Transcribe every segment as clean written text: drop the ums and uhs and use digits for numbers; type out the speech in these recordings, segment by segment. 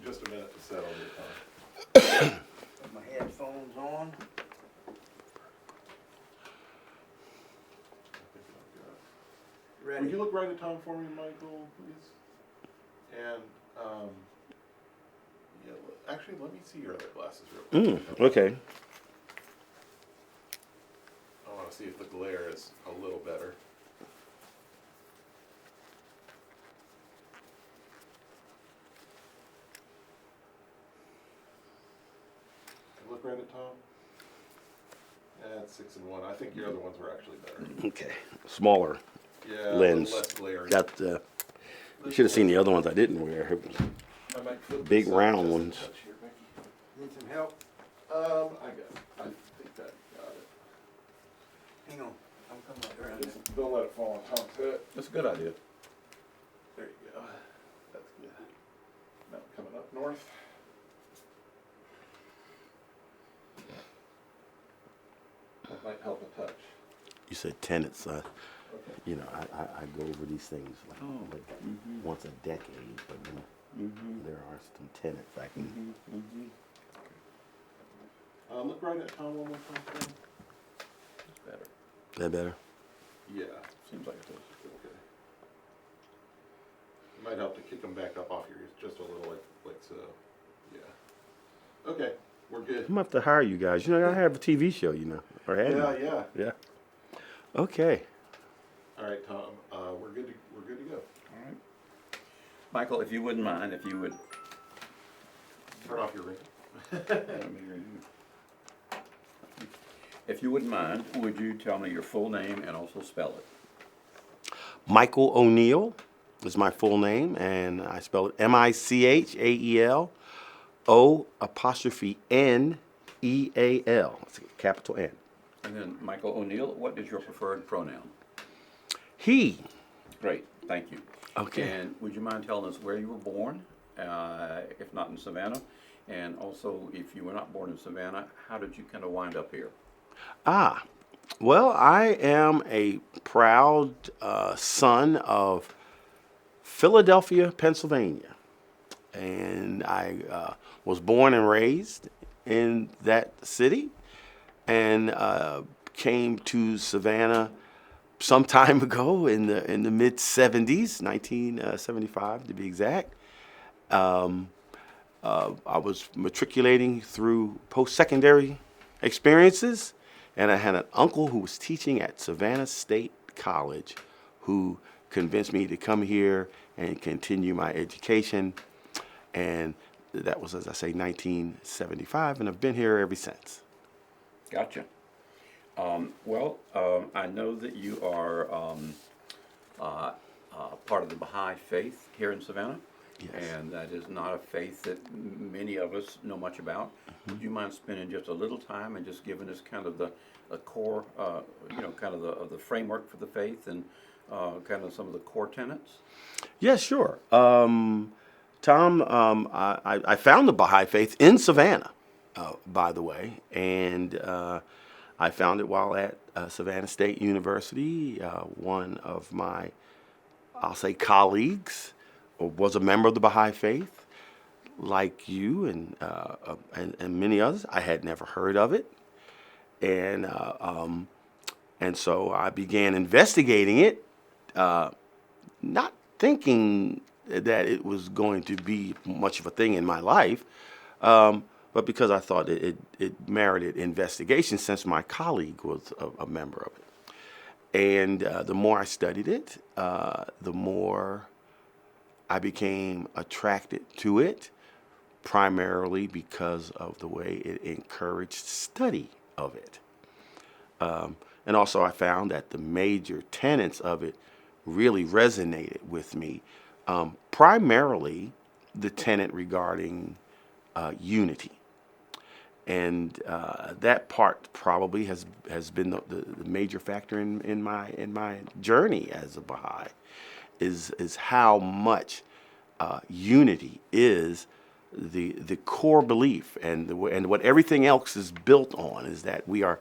just a minute to settle your time. Put my headphones on. I think I've got it. Ready? Would you look right at Tom for me, Michael, please? And, yeah, actually, let me see your other glasses real quick. Okay. I want to see if the glare is a little better. Look right at Tom. That's 6 and 1. I think your other ones were actually better. Okay. Smaller Yeah, lens. a little less glary. Got the. You should have seen the other ones I didn't wear. I might flip big this up round just a ones. touch here, Becky. Need some help? I think I got it. Hang on. I'm coming right around there. Just don't let it fall on Tom's head. That's a good idea. There you go. That's good. Now coming up north. That might help a touch. You said tenants. Okay. You know, I go over these things like, once a decade, but then there are some tenants I can. Look right at Tom one more time. Please. Better. That better? Yeah. Seems like it is. Okay. It might help to kick them back up off your ears just a little, like so. Yeah. Okay, we're good. I'm gonna have to hire you guys. You know, I have a TV show. You know, or had Yeah, one. yeah. Yeah. Okay. All right, Tom. We're good to go. All right. Michael, if you wouldn't mind, if you would. Turn off your ring. If you wouldn't mind, would you tell me your full name and also spell it? Michael O'Neill is my full name, and I spell it Michael O''Neal. It's a capital N. And then Michael O'Neill, what is your preferred pronoun? He. Great, thank you. Okay. And would you mind telling us where you were born, if not in Savannah? And also, if you were not born in Savannah, how did you kind of wind up here? Well, I am a proud son of Philadelphia, Pennsylvania. And I was born and raised in that city and came to Savannah some time ago in the mid 70s, 1975 to be exact. I was matriculating through post-secondary experiences, and I had an uncle who was teaching at Savannah State College who convinced me to come here and continue my education. And that was, as I say, 1975, and I've been here ever since. Gotcha. I know that you are part of the Baha'i faith here in Savannah. Yes. And that is not a faith that many of us know much about. Would you mind spending just a little time and just giving us kind of the core, kind of the framework for the faith and kind of some of the core tenets? Yeah, sure. Tom, I found the Baha'i Faith in Savannah, by the way, and I found it while at Savannah State University. One of my, I'll say, colleagues was a member of the Baha'i Faith, like you and many others. I had never heard of it, and so I began investigating it, not thinking that it was going to be much of a thing in my life, but because I thought it merited investigation since my colleague was a member of it. And the more I studied it, the more I became attracted to it, primarily because of the way it encouraged study of it. And also I found that the major tenets of it really resonated with me. Primarily the tenet regarding unity. And that part probably has been the major factor in my journey as a Baha'i, is how much unity is the core belief, and what everything else is built on is that we are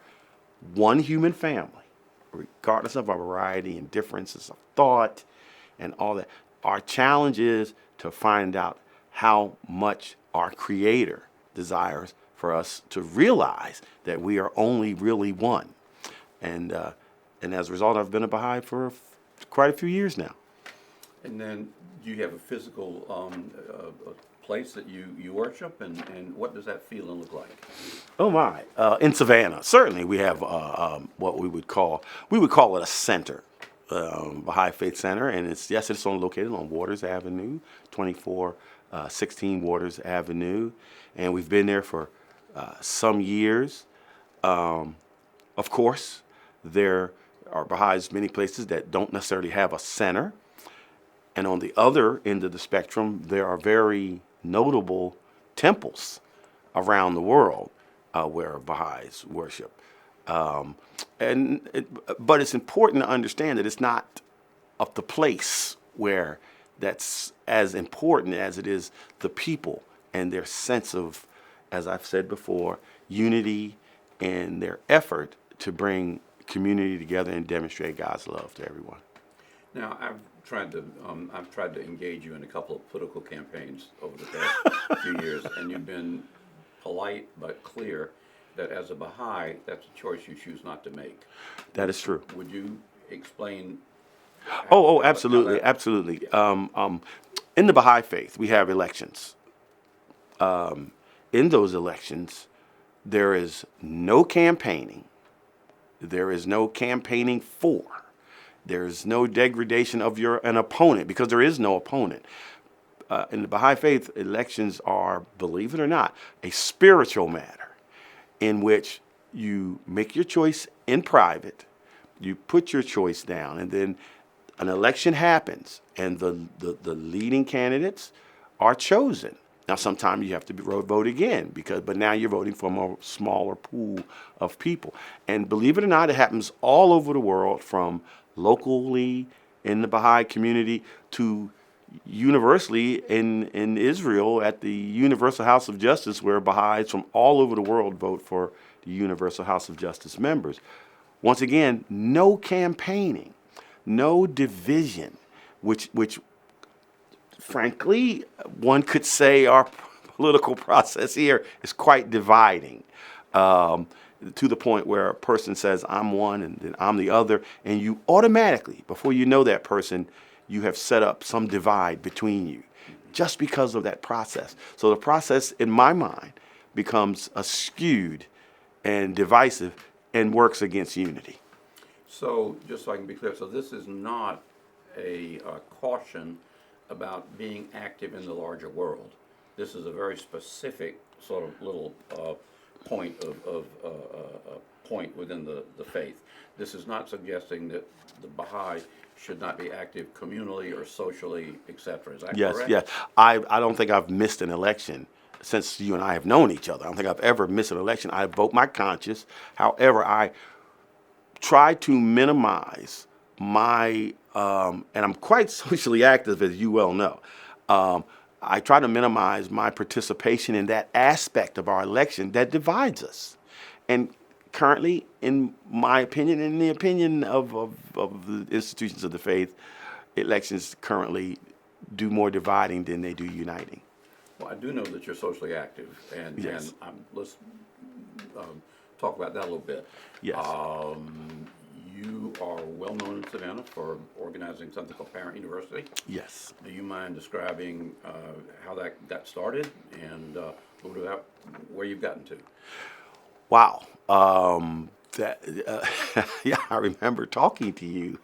one human family, regardless of our variety and differences of thought and all that. Our challenge is to find out how much our Creator desires for us to realize that we are only really one. And as a result, I've been a Baha'i for quite a few years now. And then, do you have a physical place that you worship, and what does that feel and look like? Oh my! In Savannah, certainly we have what we would call it a center, Baha'i Faith Center, and it's located on Waters Avenue, 2416 Waters Avenue, and we've been there for some years. Of course, there are Baha'is many places that don't necessarily have a center, and on the other end of the spectrum, there are very notable temples around the world where Baha'is worship. But it's important to understand that it's not of the place where that's as important as it is the people and their sense of, as I've said before, unity and their effort to bring community together and demonstrate God's love to everyone. Now, I've tried to engage you in a couple of political campaigns over the past few years, and you've been polite but clear that as a Baha'i, that's a choice you choose not to make. That is true. Would you explain? Absolutely, absolutely. In the Baha'i faith, we have elections. In those elections, there is no campaigning. There is no campaigning for. There's no degradation of an opponent, because there is no opponent. In the Baha'i faith, elections are, believe it or not, a spiritual matter in which you make your choice in private, you put your choice down, and then an election happens, and the leading candidates are chosen. Now, sometimes you have to vote again, but now you're voting from a smaller pool of people. And believe it or not, it happens all over the world, from locally in the Baha'i community to universally in Israel at the Universal House of Justice, where Baha'is from all over the world vote for the Universal House of Justice members. Once again, no campaigning, no division, which frankly, one could say our political process here is quite dividing. To the point where a person says, I'm one and then I'm the other, and you automatically, before you know that person, you have set up some divide between you just because of that process. So the process, in my mind, becomes skewed and divisive and works against unity. So, just so I can be clear, so this is not a caution about being active in the larger world. This is a very specific sort of little point point within the faith. This is not suggesting that the Baha'i should not be active communally or socially, etc. Is that correct? Yes. I don't think I've missed an election since you and I have known each other. I don't think I've ever missed an election. I vote my conscience. However, I try to minimize my, and I'm quite socially active, as you well know. I try to minimize my participation in that aspect of our election that divides us. And currently, in my opinion, in the opinion of the institutions of the faith, elections currently do more dividing than they do uniting. Well, I do know that you're socially active, and Yes. let's talk about that a little bit. Yes. You are well known in Savannah for organizing something called Parent University. Yes. Do you mind describing how that got started and a little bit about where you've gotten to? Wow. Yeah, I remember talking to you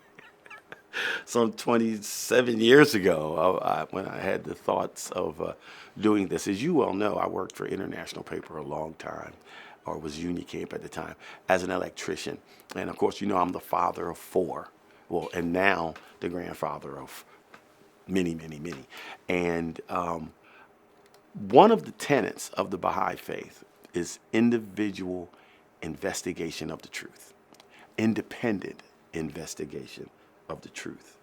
some 27 years ago when I had the thoughts of doing this. As you well know, I worked for International Paper a long time, or was Unicamp at the time, as an electrician. And of course, you know, I'm the father of 4. Well, and now the grandfather of many, many, many. And one of the tenets of the Baha'i faith is individual investigation of the truth, independent investigation of the truth.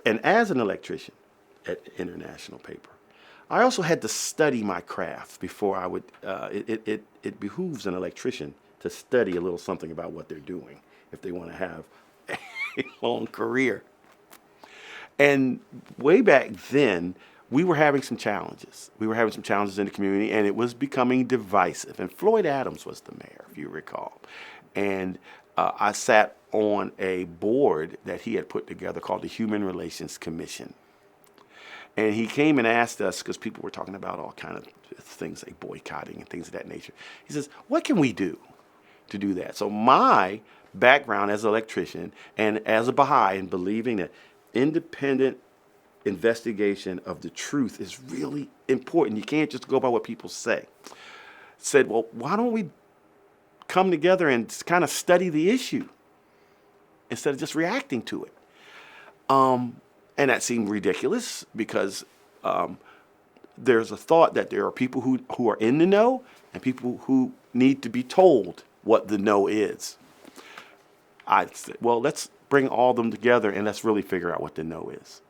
And as an electrician at International Paper, I also had to study my craft before I would, it behooves an electrician to study a little something about what they're doing if they want to have a long career. And way back then, we were having some challenges. We were having some challenges in the community, and it was becoming divisive. And Floyd Adams was the mayor, if you recall. And I sat on a board that he had put together called the Human Relations Commission. And he came and asked us, because people were talking about all kind of things like boycotting and things of that nature. He says, what can we do to do that? So my background as an electrician and as a Baha'i in believing that independent investigation of the truth is really important. You can't just go by what people say. Said, well, why don't we come together and kind of study the issue instead of just reacting to it? And that seemed ridiculous because there's a thought that there are people who are in the know and people who need to be told what the know is. I said, well, let's bring all of them together and let's really figure out what the know is.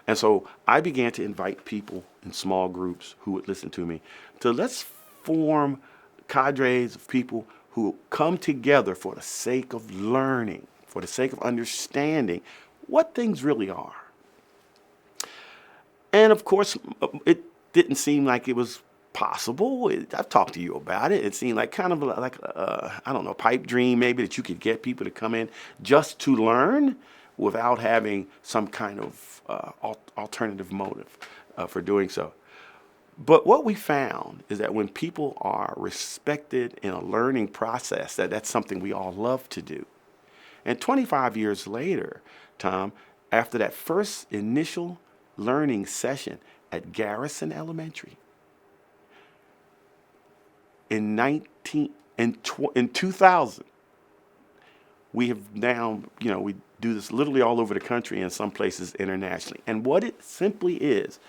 And so I began to invite people in small groups who would listen to me to let's form cadres of people who come together for the sake of learning, for the sake of understanding what things really are. And of course, it didn't seem like it was possible. I've talked to you about it. It seemed like kind of like I don't know, pipe dream maybe that you could get people to come in just to learn without having some kind of alternative motive for doing so. But what we found is that when people are respected in a learning process, that's something we all love to do. And 25 years later, Tom, after that first initial learning session at Garrison Elementary, in 2000, we have now, we do this literally all over the country and some places internationally. And what it simply is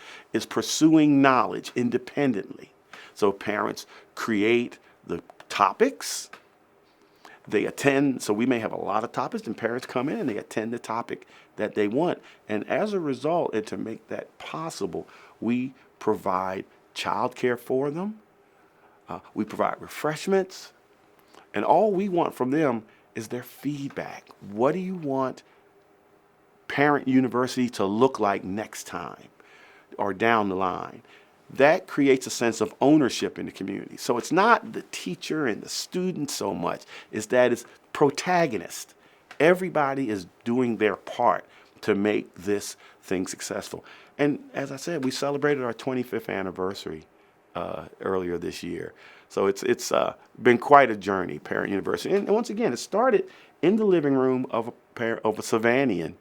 pursuing knowledge independently. So parents create the topics, they attend, so we may have a lot of topics and parents come in and they attend the topic that they want. And as a result, and to make that possible, we provide childcare for them, we provide refreshments, and all we want from them is their feedback. What do you want Parent University to look like next time or down the line? That creates a sense of ownership in the community. So it's not the teacher and the student so much, it's that it's protagonist. Everybody is doing their part to make this thing successful. And as I said, we celebrated our 25th anniversary earlier this year. So it's been quite a journey, Parent University. And once again, it started in the living room of a Savanian,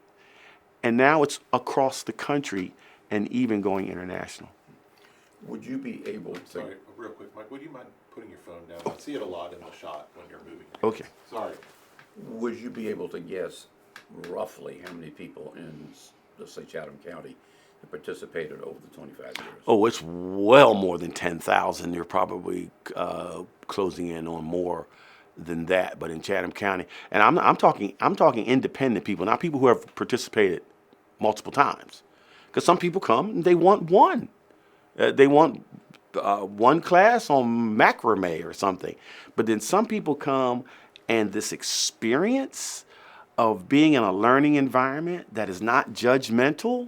and now it's across the country and even going international. Would you be able to? Sorry, real quick, Mike, would you mind putting your phone down? I see it a lot in the shot when you're moving. Okay. Sorry. Would you be able to guess roughly how many people in, let's say, Chatham County have participated over the 25 years? Oh, it's well more than 10,000. You're probably closing in on more than that. But in Chatham County, and I'm talking independent people, not people who have participated multiple times, because some people come and they want one. They want one class on macrame or something. But then some people come and this experience of being in a learning environment that is not judgmental,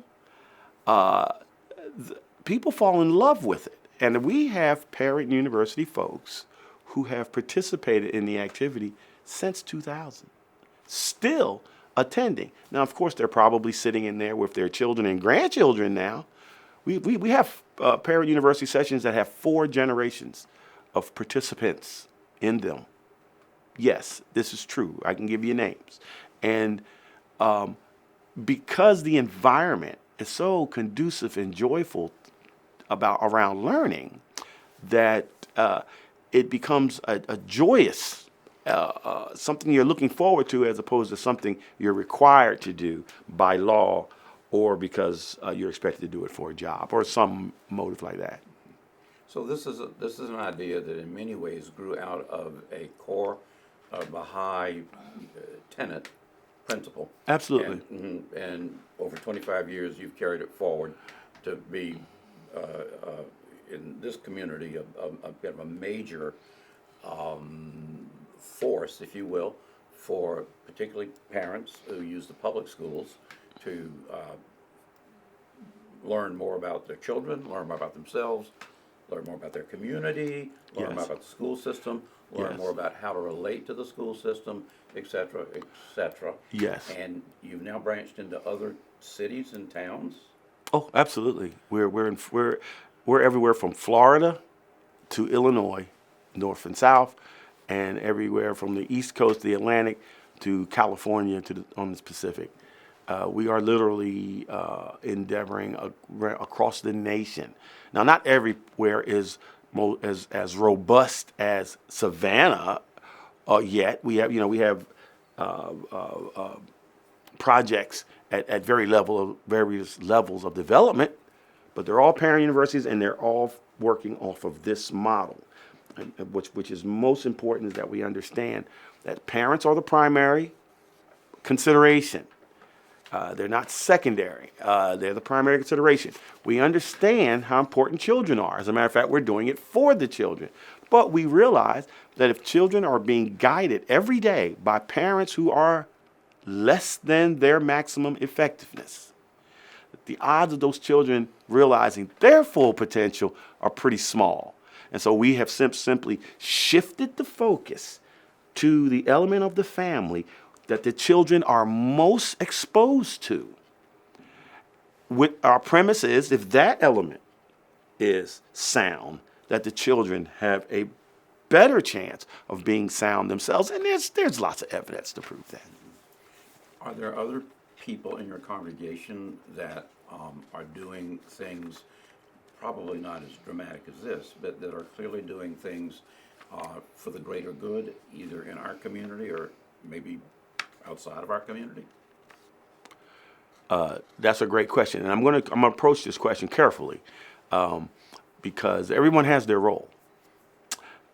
people fall in love with it. And we have Parent University folks who have participated in the activity since 2000, still attending. Now, of course, they're probably sitting in there with their children and grandchildren now. We have Parent University sessions that have 4 generations of participants in them. Yes, this is true. I can give you names. And because the environment is so conducive and joyful around learning, that it becomes a joyous something you're looking forward to, as opposed to something you're required to do by law or because you're expected to do it for a job or some motive like that. So this is an idea that in many ways grew out of a core Baha'i tenet principle. Absolutely. And over 25 years, you've carried it forward to be in this community a bit of a major force, if you will, for particularly parents who use the public schools to learn more about their children, learn more about themselves, learn more about their community, learn more Yes. about the school system, learn Yes. more about how to relate to the school system, et cetera, et cetera. Yes. And you've now branched into other cities and towns. Oh, absolutely. We're everywhere from Florida to Illinois, north and south, and everywhere from the East Coast, the Atlantic, to California on the Pacific. We are literally endeavoring across the nation. Now, not everywhere is as robust as Savannah yet. We have projects at various levels of development, but they're all parent universities and they're all working off of this model. And which is most important is that we understand that parents are the primary consideration. They're not secondary. They're the primary consideration. We understand how important children are. As a matter of fact, we're doing it for the children. But we realize that if children are being guided every day by parents who are less than their maximum effectiveness, the odds of those children realizing their full potential are pretty small. And so we have simply shifted the focus to the element of the family that the children are most exposed to. With our premise is if that element is sound, that the children have a better chance of being sound themselves. And there's lots of evidence to prove that. Are there other people in your congregation that are doing things, probably not as dramatic as this, but that are clearly doing things for the greater good, either in our community or maybe outside of our community? That's a great question, and I'm gonna approach this question carefully, because everyone has their role.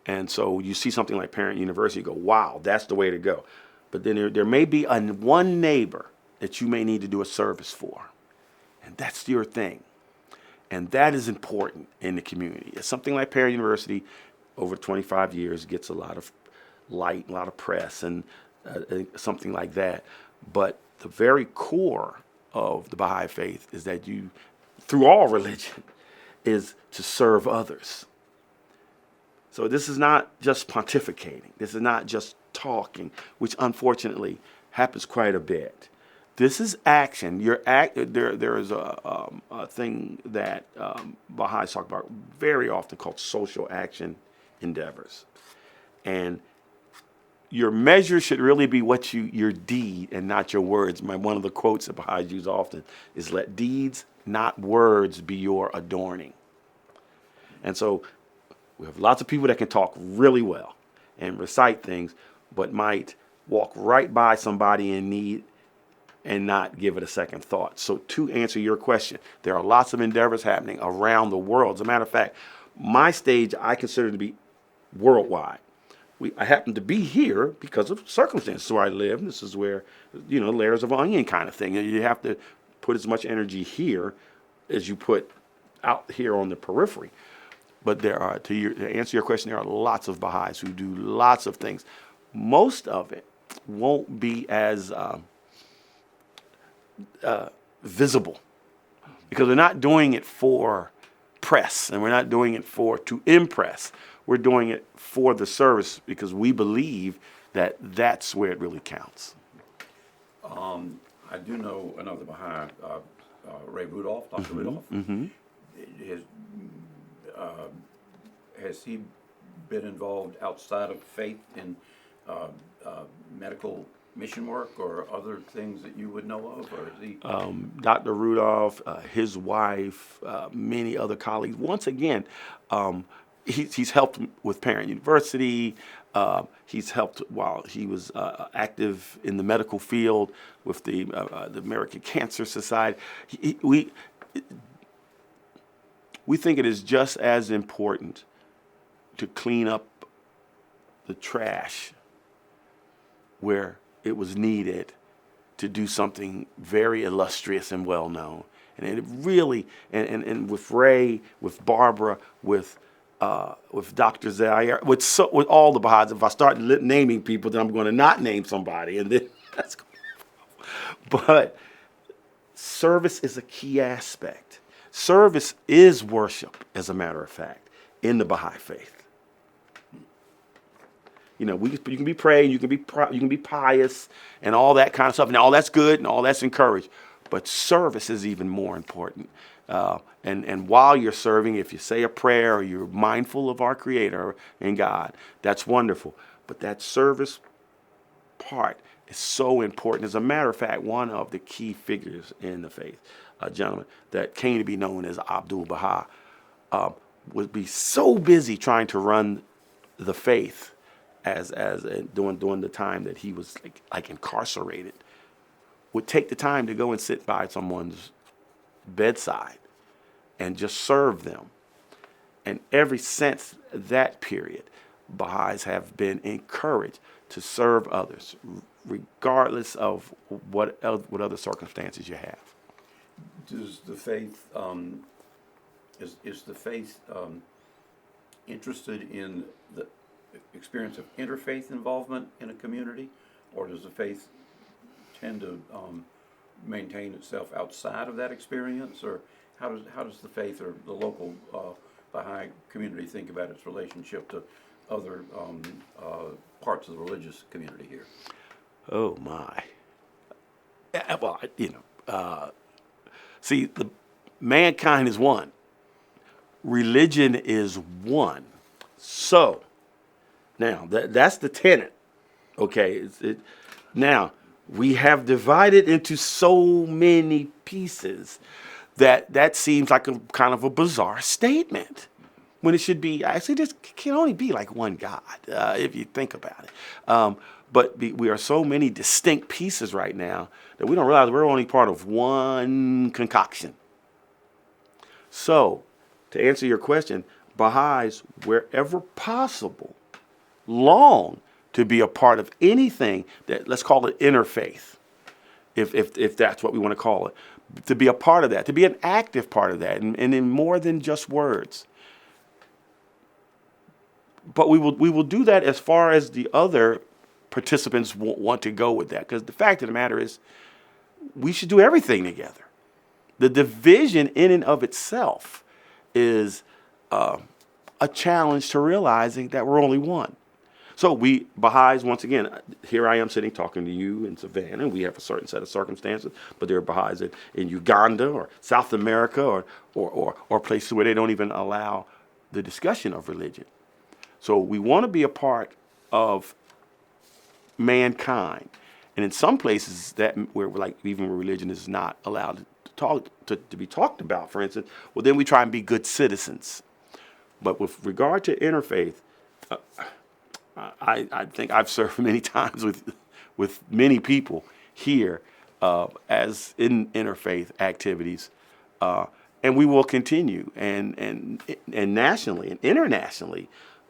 And so you see something like Parent University, you go, wow, that's the way to go. But then there may be one neighbor that you may need to do a service for, and that's your thing. And that is important in the community. Something like Parent University, over 25 years, gets a lot of light, a lot of press, and something like that. But the very core of the Baha'i faith is that you, through all religion, is to serve others. So this is not just pontificating. This is not just talking, which unfortunately happens quite a bit. This is action. There is a thing that Baha'is talk about very often called social action endeavors. And your measure should really be your deed and not your words. One of the quotes that Baha'is use often is, let deeds, not words, be your adorning. And so we have lots of people that can talk really well and recite things, but might walk right by somebody in need and not give it a second thought. So to answer your question, there are lots of endeavors happening around the world. As a matter of fact, my stage I consider to be worldwide. I happen to be here because of circumstances where I live. This is where, layers of onion kind of thing. You have to put as much energy here as you put out here on the periphery. But there are, to answer your question, there are lots of Baha'is who do lots of things. Most of it won't be as visible because we're not doing it for press and we're not doing it to impress. We're doing it for the service because we believe that that's where it really counts. I do know another Baha'i, Ray Rudolph, Dr. Rudolph. Mm-hmm. Has he been involved outside of faith in medical mission work or other things that you would know of, or is he? Dr. Rudolph, his wife, many other colleagues. Once again, he's helped with Parent University. He's helped while he was active in the medical field with the American Cancer Society. We think it is just as important to clean up the trash where it was needed to do something very illustrious and well known. And it really, and with Ray, with Barbara, with Dr. Zaire, with all the Baha'is, if I start naming people, then I'm going to not name somebody, and then that's. But service is a key aspect. Service is worship, as a matter of fact, in the Baha'i faith. You know, you can be praying, you can be pious, and all that kind of stuff, and all that's good and all that's encouraged. But service is even more important. And while you're serving, if you say a prayer or you're mindful of our Creator and God, that's wonderful. But that service part is so important. As a matter of fact, one of the key figures in the faith, a gentleman that came to be known as Abdul Baha, would be so busy trying to run the faith as during the time that he was like incarcerated, would take the time to go and sit by someone's bedside and just serve them. And ever since that period, Baha'is have been encouraged to serve others, regardless of what other circumstances you have. Does the faith is the faith interested in the experience of interfaith involvement in a community, or does the faith tend to maintain itself outside of that experience, or how does the faith or the local Baha'i community think about its relationship to other parts of the religious community here? Oh my! Well, see, the mankind is one. Religion is one. So now that's the tenet. Okay. Now we have divided into so many pieces that seems like a kind of a bizarre statement, when it should be actually there can only be like one God, if you think about it. But we are so many distinct pieces right now that we don't realize we're only part of one concoction. So, to answer your question, Baha'is, wherever possible, long to be a part of anything that, let's call it interfaith, if that's what we want to call it, to be a part of that, to be an active part of that, and in more than just words. But we will do that as far as the other participants want to go with that, because the fact of the matter is, we should do everything together. The division in and of itself is a challenge to realizing that we're only one. So we, Baha'is, once again, here I am sitting talking to you in Savannah, and we have a certain set of circumstances, but there are Baha'is in Uganda or South America or places where they don't even allow the discussion of religion. So we want to be a part of mankind. And in some places that where like even where religion is not allowed to be talked about, for instance, well, then we try and be good citizens. But with regard to interfaith, I think I've served many times with many people here as in interfaith activities, and we will continue and nationally and internationally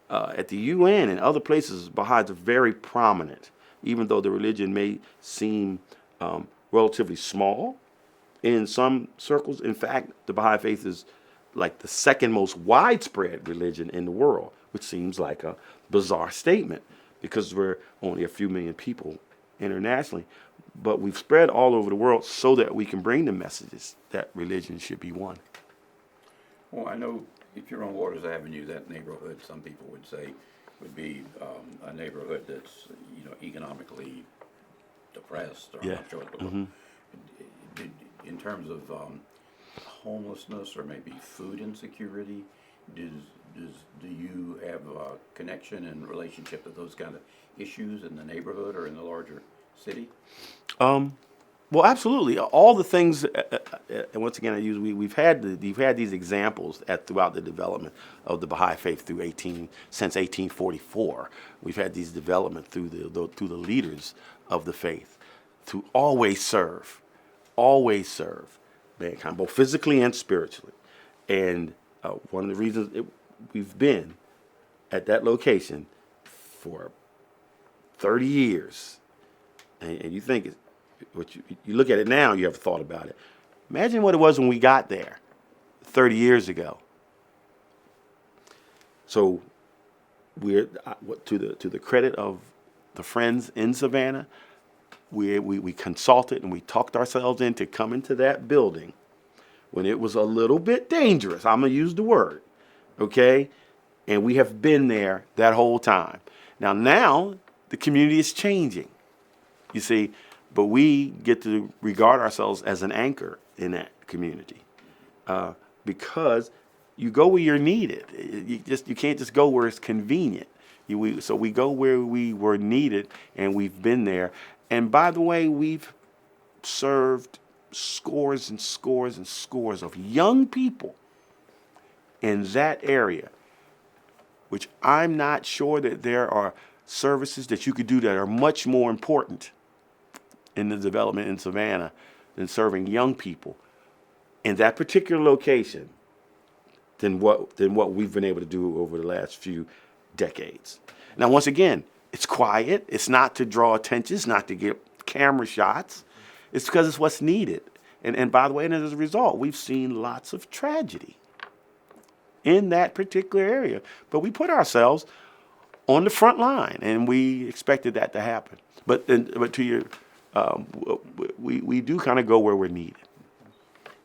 at the UN and other places. Baha'is are very prominent, even though the religion may seem relatively small in some circles. In fact, the Baha'i faith is like the second most widespread religion in the world, which seems like a bizarre statement because we're only a few million people internationally. But we've spread all over the world so that we can bring the messages that religion should be one. Well, I know if you're on Waters Avenue, that neighborhood, some people would say, would be a neighborhood that's, economically depressed, or I'm Yeah. not sure what the Mm-hmm. in terms of homelessness or maybe food insecurity, do you have a connection and relationship to those kind of issues in the neighborhood or in the larger city? Well, absolutely. All the things, and once again, we've had these examples throughout the development of the Baha'i faith since 1844. We've had these development through the leaders of the faith to always serve mankind, both physically and spiritually. And one of the reasons we've been at that location for 30 years, and you think you look at it now, you have thought about it. Imagine what it was when we got there 30 years ago. So we're to the credit of the friends in Savannah, we consulted and we talked ourselves into coming to that building when it was a little bit dangerous. I'm going to use the word, okay? And we have been there that whole time. Now the community is changing, you see, but we get to regard ourselves as an anchor in that community because you go where you're needed. You can't just go where it's convenient. So we go where we were needed, and we've been there. And by the way, we've served scores and scores and scores of young people in that area, which I'm not sure that there are services that you could do that are much more important in the development in Savannah than serving young people in that particular location than what we've been able to do over the last few decades. Now, once again, it's quiet. It's not to draw attention. It's not to get camera shots. It's because it's what's needed. And by the way, and as a result, we've seen lots of tragedy in that particular area. But we put ourselves on the front line, and we expected that to happen. But to your, we do kind of go where we're needed.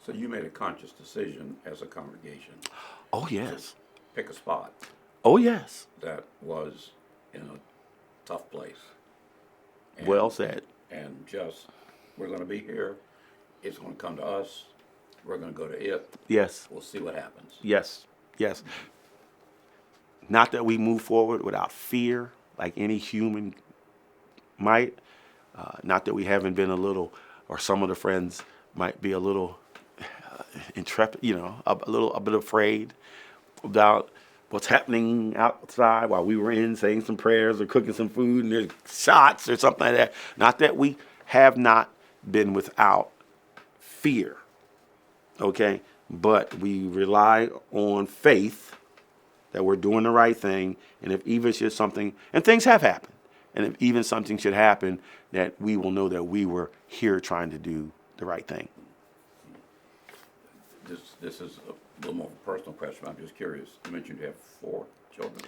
So you made a conscious decision as a congregation. Oh, yes. Pick a spot Oh, yes. that was in a tough place. And- Well said. And just, we're gonna be here, it's gonna come to us, we're gonna go to it, Yes. we'll see what happens. Yes. Yes. Not that we move forward without fear, like any human might. Not that we haven't been a little, or some of the friends might be a little intrepid, a bit afraid about what's happening outside while we were in saying some prayers or cooking some food and there's shots or something like that. Not that we have not been without fear, okay? But we rely on faith that we're doing the right thing, and if even should something, and things have happened, and if even something should happen, that we will know that we were here trying to do the right thing. This is a little more of a personal question, I'm just curious. You mentioned you have 4 children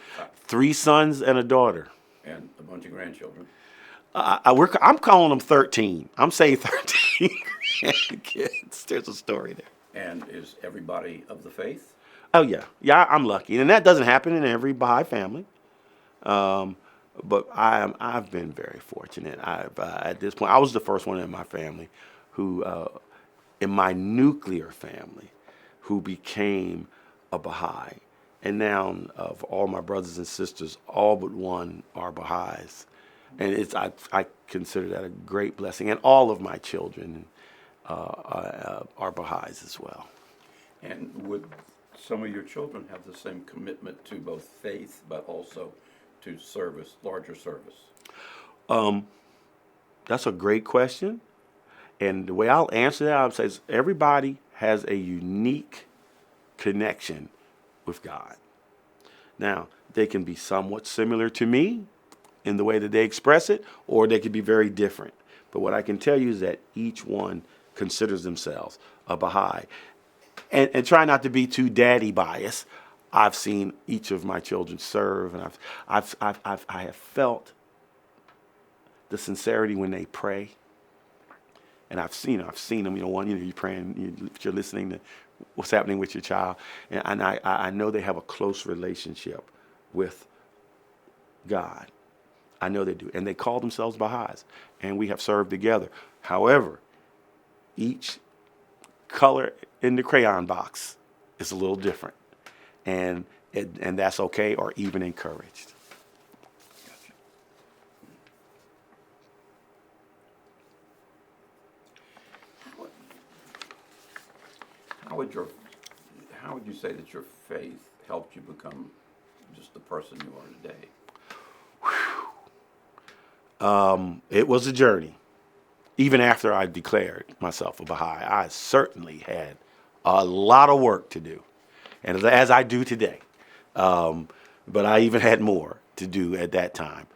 3 sons and a daughter. and a bunch of grandchildren. I'm calling them 13. I'm saying 13 kids. There's a story there. And is everybody of the faith? Oh yeah, I'm lucky, and that doesn't happen in every Baha'i family. But I've been very fortunate. At this point, I was the first one in my family who, in my nuclear family, who became a Baha'i. And now, of all my brothers and sisters, all but one are Baha'is, and I consider that a great blessing. And all of my children are Baha'is as well. And would some of your children have the same commitment to both faith, but also to service, larger service? That's a great question. And the way I'll answer that, I'll say is everybody has a unique connection with God. Now, they can be somewhat similar to me in the way that they express it, or they could be very different. But what I can tell you is that each one considers themselves a Baha'i. And try not to be too daddy biased. I've seen each of my children serve, and I have felt the sincerity when they pray. And I've seen them. You're praying, you're listening to what's happening with your child, and I know they have a close relationship with God. I know they do, and they call themselves Baha'is, and we have served together. However, each color in the crayon box is a little different, and that's okay or even encouraged. Gotcha. How would you say that your faith helped you become just the person you are today? It was a journey. Even after I declared myself a Baha'i, I certainly had a lot of work to do, and as I do today. But I even had more to do at that time,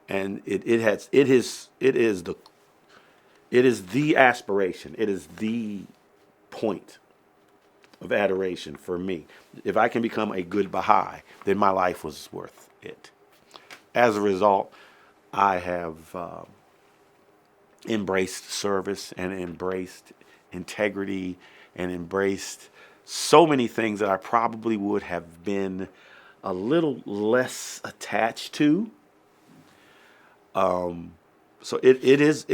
and it is the aspiration. It is the point of adoration for me. If I can become a good Baha'i, then my life was worth it. As a result, I have embraced service and embraced integrity and embraced so many things that I probably would have been a little less attached to. So it is.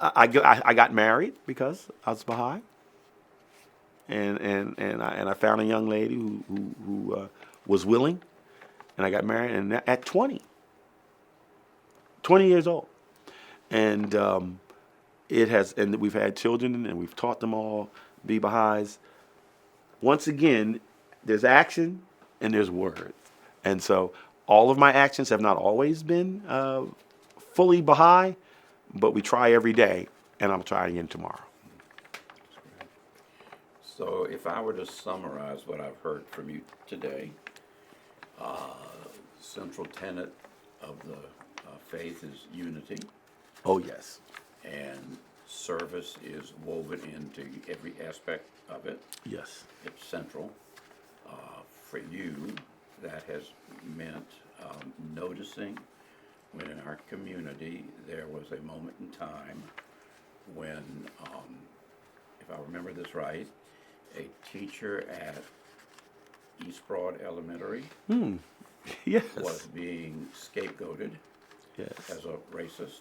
I got married because I was Baha'i, and I found a young lady who was willing, and I got married, and at 20 years old, and and we've had children, and we've taught them all be Baha'is. Once again, there's action and there's words, and so all of my actions have not always been fully Baha'i, but we try every day, and I'm trying again tomorrow. So if I were to summarize what I've heard from you today, central tenet of the faith is unity, Oh yes, and service is woven into every aspect of it. yes, It's central. For you, that has meant noticing when in our community there was a moment in time when, if I remember this right, a teacher at East Broad Elementary yes, was being scapegoated yes, as a racist,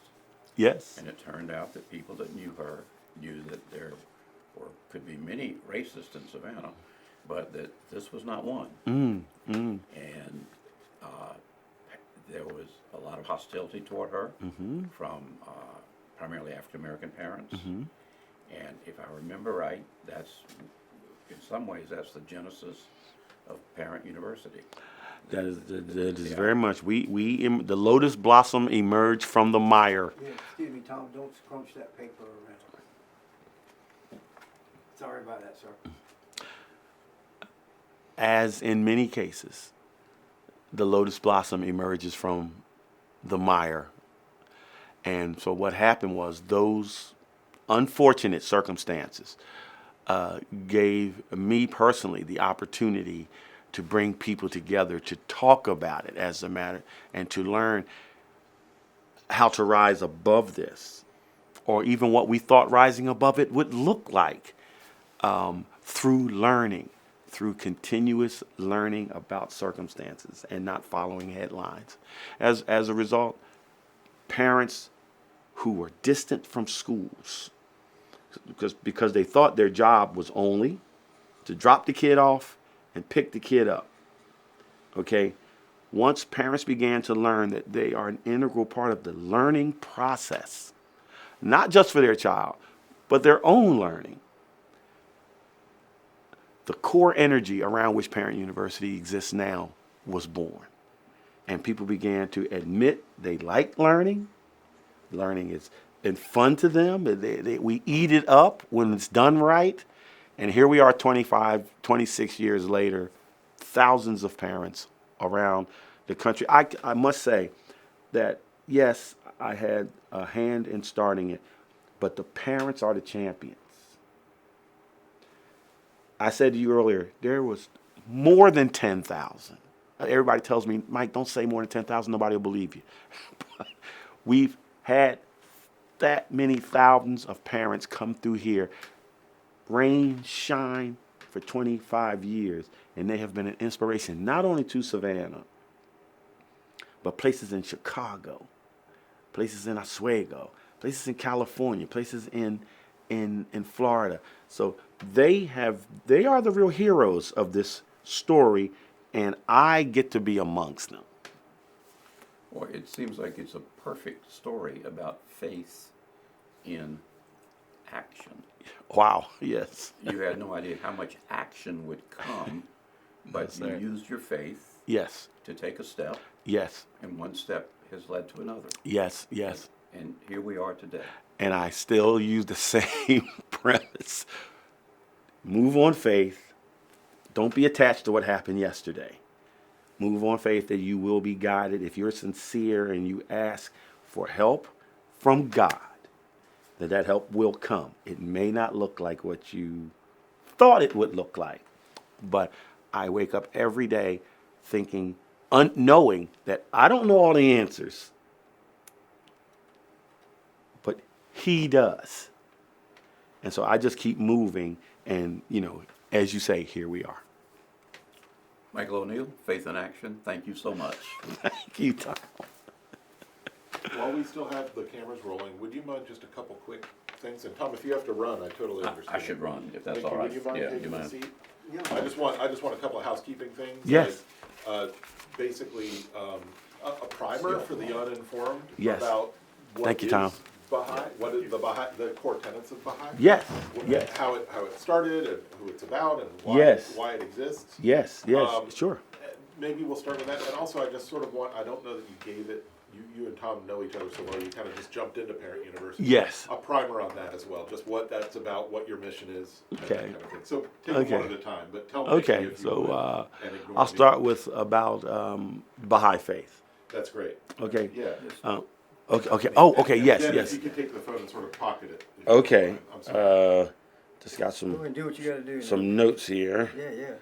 yes, and it turned out that people that knew her knew that there could be many racists in Savannah, but that this was not one. And there was a lot of hostility toward her from primarily African American parents. And if I remember right, that's in some ways that's the genesis of Parent University. that is Yeah. very much. The lotus blossom emerged from the mire. Yeah, excuse me, Tom, don't crunch that paper around. Sorry about that, sir. As in many cases, the lotus blossom emerges from the mire. And so what happened was those unfortunate circumstances gave me personally the opportunity to bring people together to talk about it as a matter and to learn how to rise above this, or even what we thought rising above it would look like, through learning, through continuous learning about circumstances and not following headlines. As a result, parents who were distant from schools because they thought their job was only to drop the kid off and pick the kid up. Okay? Once parents began to learn that they are an integral part of the learning process, not just for their child, but their own learning, the core energy around which Parent University exists now was born. And people began to admit they like learning. Learning is fun to them. We eat it up when it's done right. And here we are 25, 26 years later, thousands of parents around the country. I must say that, yes, I had a hand in starting it, but the parents are the champions. I said to you earlier, there was more than 10,000. Everybody tells me, Mike, don't say more than 10,000, nobody will believe you. But we've had that many thousands of parents come through here, rain, shine, for 25 years, and they have been an inspiration not only to Savannah, but places in Chicago, places in Oswego, places in California, places in Florida. So they are the real heroes of this story, and I get to be amongst them. Well, it seems like it's a perfect story about faith in action. Wow, yes. You had no idea how much action would come, but Yes, you sir. used your faith Yes, to take a step, yes, and one step has led to another. yes, yes. And here we are today. And I still use the same premise. Move on faith. Don't be attached to what happened yesterday. Move on faith that you will be guided. If you're sincere and you ask for help from God, that help will come. It may not look like what you thought it would look like, but I wake up every day thinking, knowing that I don't know all the answers, but He does. And so I just keep moving And, as you say, here we are. Michael O'Neill, Faith in Action, thank you so much. Thank you, Tom. While we still have the cameras rolling, would you mind just a couple quick things? And Tom, if you have to run, I totally understand. I should run, if that's Thank all you. right. Would you mind Yeah, taking you the mind? seat? Yeah. I just want a couple of housekeeping things. Yes. Like, basically, a primer for the uninformed. Yes. About what Thank you, is Tom. Baha'i, what is the core tenets of Baha'i? Yes, What- yes, How it started and who it's about and Yes. why it exists. yes, Um, sure. Maybe we'll start with that. And also, I just sort of want, I don't know that you gave it, you and Tom know each other so well, you kind of just jumped into Parent University. Yes. A primer on that as well, just what that's about, what your mission is, and that Okay. kind of thing. So take them one Okay. at a time, but tell me Okay, if you so would, and ignore I'll me. start with about Baha'i faith. That's great. Okay. Yeah. Okay. Oh, okay. And Yes, then yes. if you could take the phone and sort of pocket it. if you don't Okay. mind. I'm sorry. Just got Go and do what you gotta do. some notes here. Yeah, yeah.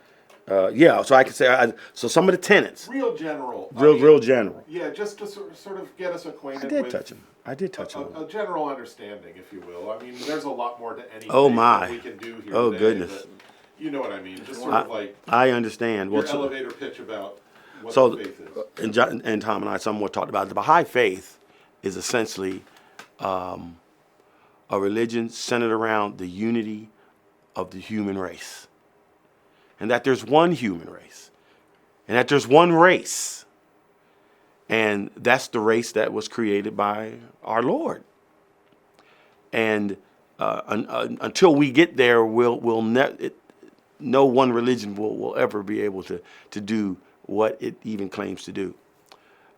Yeah, so I can say so some of the tenets, Real general. I real mean, real general. Yeah, just to sort of get us acquainted I did with touch them. I did touch them. a general understanding, if you will. I mean, there's a lot more to anything Oh, my. that we can do here Oh, today, goodness. but you know what I mean. Just sort of like I understand. your Well, elevator pitch about what so the faith is. and Tom and I somewhat talked about it. The Baha'i faith is essentially a religion centered around the unity of the human race, and that there's one human race, and that there's one race, and that's the race that was created by our Lord. And until we get there, no one religion will ever be able to do what it even claims to do.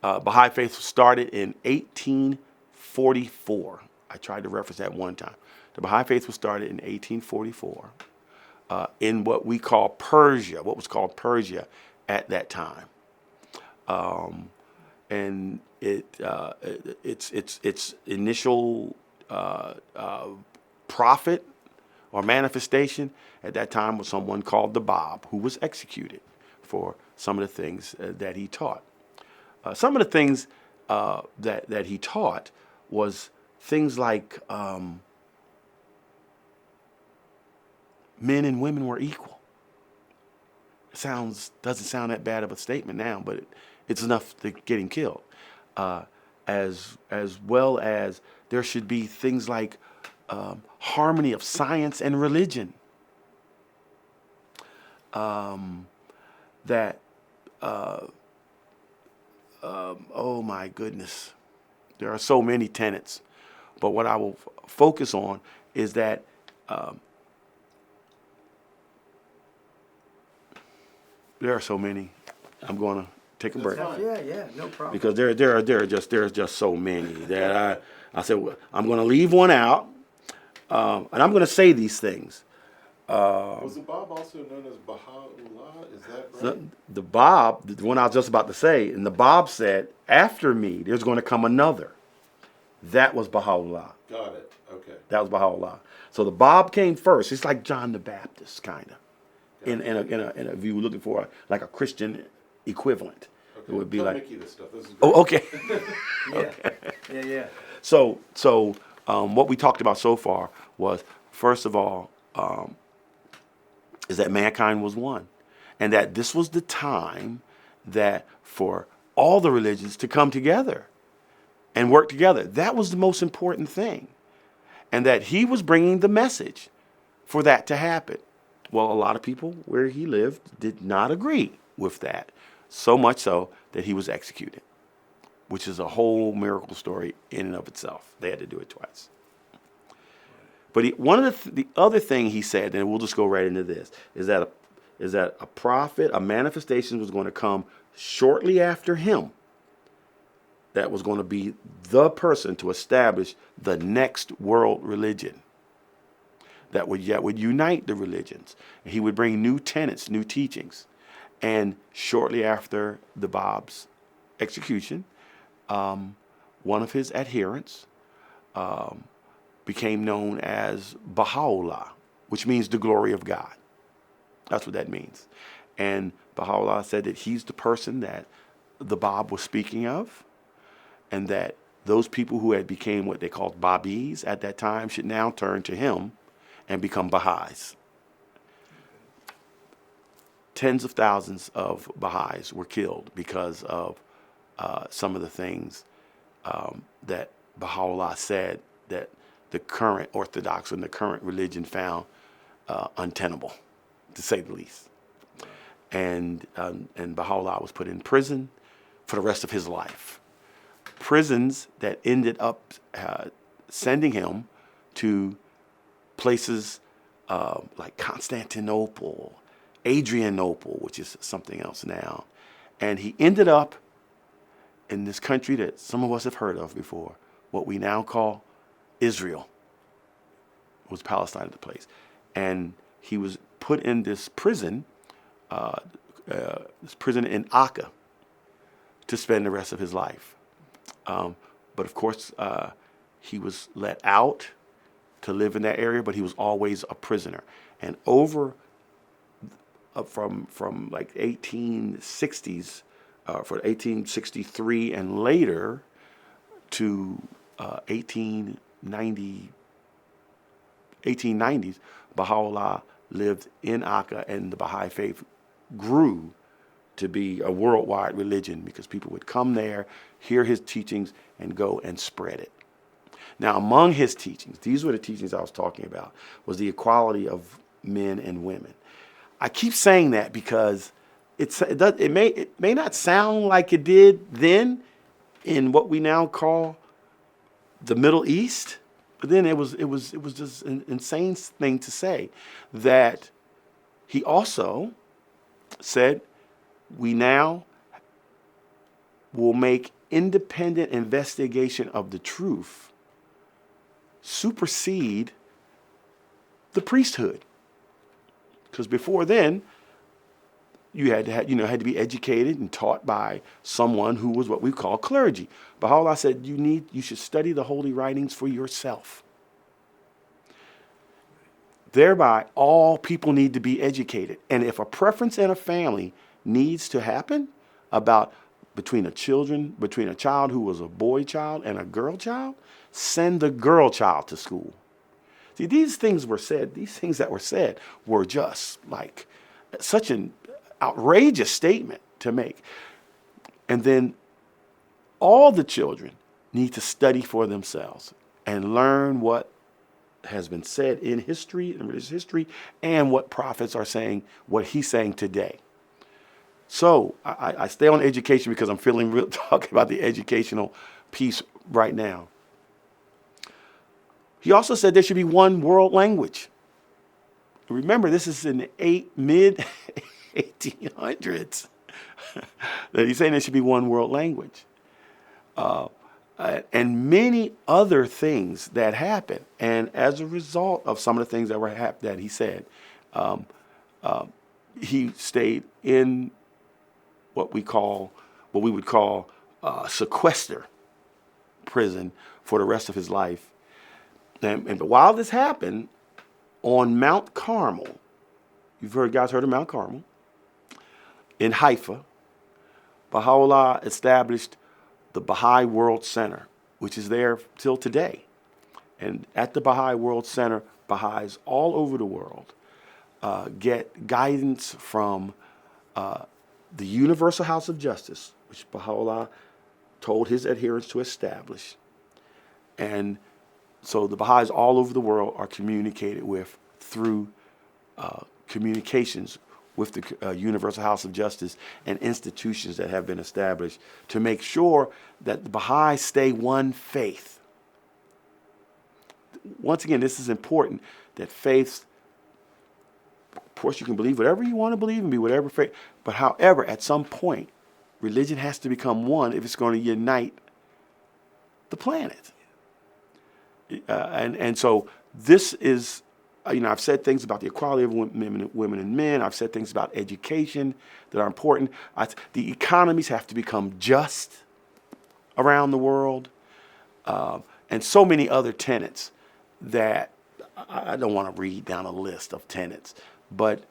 Baha'i faith started in 1844. I tried to reference that one time. The Baha'i faith was started in 1844 in what we call Persia, what was called Persia at that time. And its initial prophet or manifestation at that time was someone called the Bab, who was executed for some of the things that he taught. Some of the things that he taught was things like men and women were equal. Doesn't sound that bad of a statement now, but it's enough to get him killed. As well as there should be things like harmony of science and religion. Oh my goodness, there are so many tenets, but what I will focus on is that there are so many. I'm going to take a break fine. Yeah, yeah, no problem. because there's just so many that I said, well, I'm going to leave one out, and I'm going to say these things. Was the Bab also known as Baha'u'llah? Is that right? The Bab, the one I was just about to say, and the Bab said, after me, there's going to come another. That was Baha'u'llah. Got it. Okay. That was Baha'u'llah. So the Bab came first. It's like John the Baptist, kind of. If you were looking for like a Christian equivalent, Okay. it would be Tell like. Mickey this stuff. This is great. Oh, okay. Yeah, yeah. So what we talked about so far was, first of all, is that mankind was one, and that this was the time that for all the religions to come together and work together. That was the most important thing, and that he was bringing the message for that to happen. Well, a lot of people where he lived did not agree with that, so much so that he was executed, which is a whole miracle story in and of itself. They had to do it twice. But one of the other thing he said, and we'll just go right into this, is that a prophet, a manifestation was going to come shortly after him. That was going to be the person to establish the next world religion. That would unite the religions. He would bring new tenets, new teachings. And shortly after the Bab's execution, one of his adherents became known as Baha'u'llah, which means the glory of God. That's what that means. And Baha'u'llah said that he's the person that the Bab was speaking of, and that those people who had became what they called Babis at that time should now turn to him and become Baha'is. tens of thousands of Baha'is were killed because of some of the things that Baha'u'llah said that the current Orthodox and the current religion found untenable, to say the least. And Baha'u'llah was put in prison for the rest of his life. Prisons that ended up sending him to places like Constantinople, Adrianople, which is something else now. And he ended up in this country that some of us have heard of before, what we now call Israel. Was Palestine the place. And he was put in this prison in Akka to spend the rest of his life. But of course, he was let out to live in that area, but he was always a prisoner. And over from like 1860s, for 1863 and later to 1890s, Baha'u'llah lived in Akka, and the Baha'i faith grew to be a worldwide religion because people would come there, hear his teachings, and go and spread it. Now, among his teachings, these were the teachings I was talking about, was the equality of men and women. I keep saying that because it may not sound like it did then in what we now call the Middle East, but then it was just an insane thing to say that he also said we now will make independent investigation of the truth supersede the priesthood. Because before then, you had to be educated and taught by someone who was what we call clergy. Baha'u'llah said you should study the holy writings for yourself. Thereby, all people need to be educated. And if a preference in a family needs to happen between a child who was a boy child and a girl child, send the girl child to school. See, these things that were said were just like such an outrageous statement to make. And then all the children need to study for themselves and learn what has been said in history and religious history and what prophets are saying, what he's saying today. So I stay on education because I'm feeling real talking about the educational piece right now. He also said there should be one world language. Remember, this is in the mid 1800s that he's saying there should be one world language. And many other things that happened. And as a result of some of the things that he said, he stayed in what we would call sequester prison for the rest of his life. And while this happened, on Mount Carmel, guys heard of Mount Carmel, in Haifa, Baha'u'llah established the Baha'i World Center, which is there till today. And at the Baha'i World Center, Baha'is all over the world get guidance from the Universal House of Justice, which Baha'u'llah told his adherents to establish. And so the Baha'is all over the world are communicated with through communications with the Universal House of Justice and institutions that have been established to make sure that the Baha'is stay one faith. Once again, this is important, that faiths, of course you can believe whatever you want to believe and be whatever faith, but however, at some point, religion has to become one if it's going to unite the planet. And so this is, I've said things about the equality of women and men. I've said things about education that are important. The economies have to become just around the world, and so many other tenets that I don't want to read down a list of tenets, but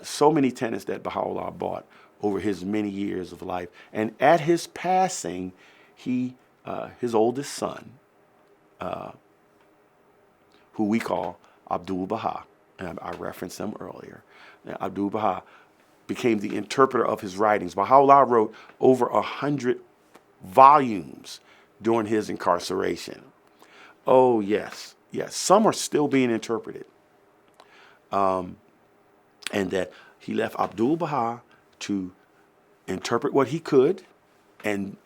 so many tenets that Baha'u'llah brought over his many years of life. And at his passing, his oldest son, who we call Abdul Baha, and I referenced him earlier. Now, Abdul Baha became the interpreter of his writings. Baha'u'llah wrote over 100 volumes during his incarceration. Oh, yes, yes. Some are still being interpreted. And that he left Abdul Baha to interpret what he could and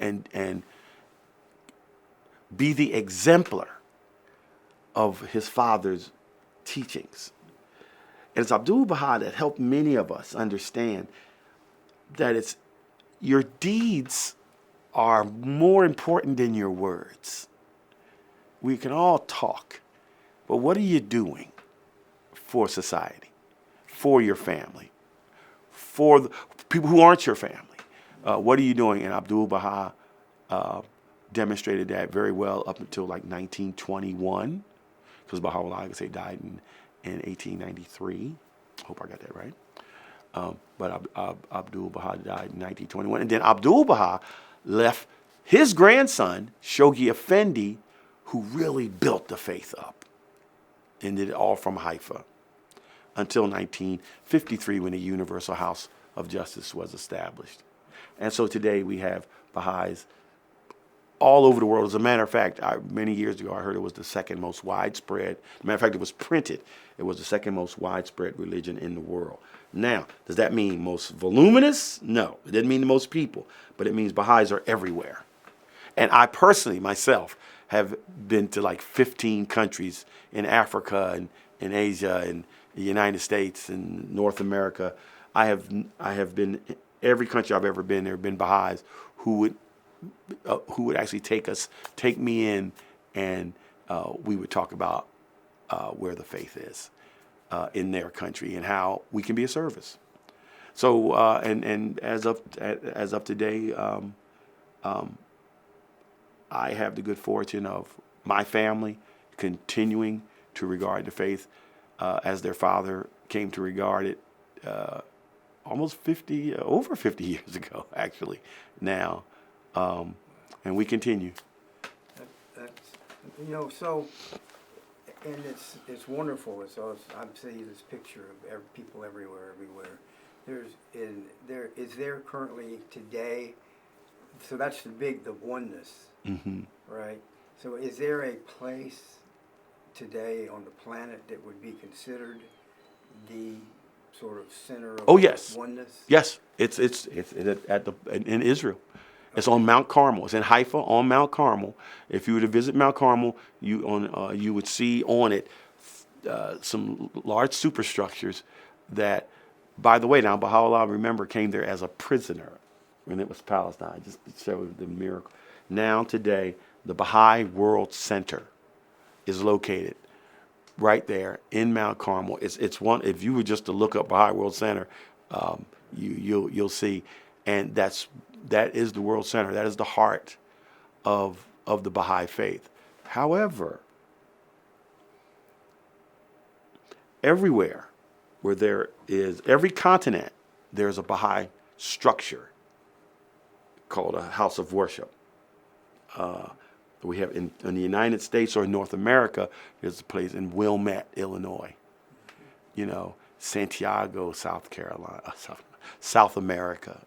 be the exemplar of his father's teachings. And it's Abdul Baha that helped many of us understand that it's your deeds are more important than your words. We can all talk, but what are you doing for society, for your family, for the people who aren't your family? What are you doing? And Abdul Baha demonstrated that very well up until like 1921, because Baha'u'llah, I could say, died in 1893. Hope I got that right. But Abdul Baha died in 1921. And then Abdul Baha left his grandson, Shoghi Effendi, who really built the faith up and did it all from Haifa until 1953 when the Universal House of Justice was established. And so today we have Baha'is all over the world. As a matter of fact, many years ago I heard it was the second most widespread. As a matter of fact, it was printed. It was the second most widespread religion in the world. Now, does that mean most voluminous? No, it doesn't mean the most people, but it means Baha'is are everywhere. And I personally, myself, have been to like 15 countries in Africa and in Asia and the United States and North America. I have been every country I've ever been. There have been Baha'is who would actually take me in, and we would talk about where the faith is in their country and how we can be a service. So and as of today, I have the good fortune of my family continuing to regard the faith as their father came to regard it over 50 years ago, actually, now. And we continue. That's, so, and it's wonderful. I'm seeing this picture of people everywhere. Is there currently today, so that's the oneness, right? So is there a place today on the planet that would be considered the sort of center of oneness? Yes, it's in Israel. It's on Mount Carmel. It's in Haifa on Mount Carmel. If you were to visit Mount Carmel, you would see on it some large superstructures that, by the way, now Baha'u'llah, remember, came there as a prisoner when it was Palestine, just to show the miracle. Now today, the Baha'i World Center is located right there in Mount Carmel. It's one. If you were just to look up Baha'i World Center, you'll see, and that is the World Center. That is the heart of the Baha'i faith. However, everywhere where there is, every continent, there's a Baha'i structure called a house of worship. We have in the United States or in North America, there's a place in Wilmette, Illinois. Santiago, South Carolina, South America.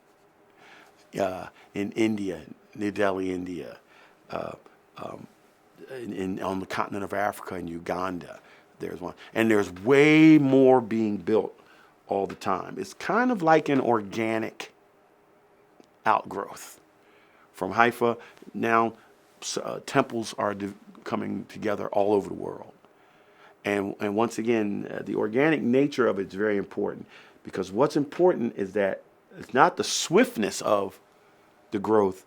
In India, New Delhi, India, on the continent of Africa and Uganda, there's one. And there's way more being built all the time. It's kind of like an organic outgrowth. From Haifa, now temples are coming together all over the world. And once again, the organic nature of it is very important, because what's important is that it's not the swiftness of the growth,